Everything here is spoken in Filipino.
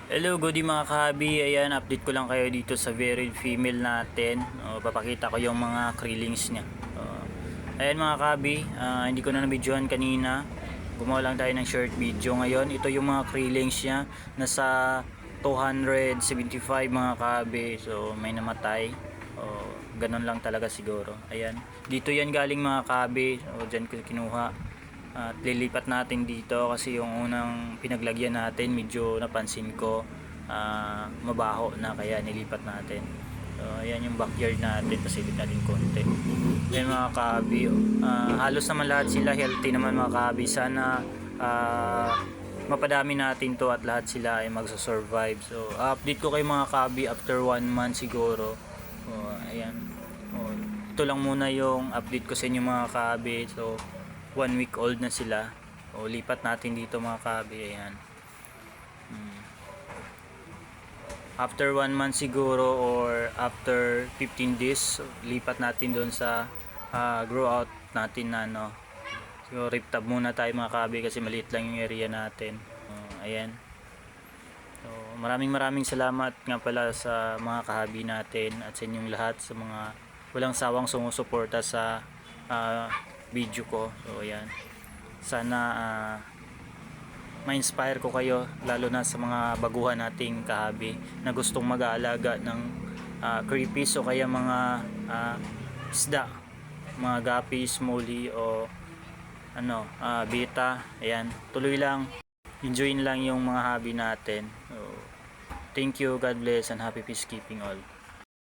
Hello, good mga kahabi. Ayan, update ko lang kayo dito sa varied female natin. Papakita ko yung mga krillings niya. Ayan mga kahabi, hindi ko na nabidyohan kanina. Gumawa lang tayo ng short video ngayon. Ito yung mga krillings niya. Nasa 275 mga kahabi. So may namatay. Ganun lang talaga siguro. Ayan. Dito yan galing mga kahabi. Dyan ko kinuha. At lilipat natin dito kasi yung unang pinaglagyan natin medyo napansin ko mabaho na, kaya nilipat natin. So ayan yung backyard natin, pasilip natin konti. Yan mga kahabi, halos naman lahat sila healthy naman mga kahabi. Sana mapadami natin to at lahat sila ay magsa-survive. So update ko kay mga kahabi after 1 month siguro. Ayan. Ito lang muna yung update ko sa inyo mga kahabi. So 1 week old na sila. Lipat natin dito mga kahabi. Ayan. After 1 month siguro or after 15 days, lipat natin doon sa grow out natin na no. So rip tab muna tayo mga kahabi kasi maliit lang yung area natin. Ayan. So maraming salamat nga pala sa mga kahabi natin at sa inyong lahat, sa mga walang sawang sumusuporta sa video ko. So ayan, sana ma-inspire ko kayo, lalo na sa mga baguhan nating kahabi na gustong mag-aalaga ng creepies o kaya mga isda, mga guppies, molly o beta. Ayan, tuloy lang, enjoyin lang yung mga hobby natin. So, thank you, God bless and happy peacekeeping all.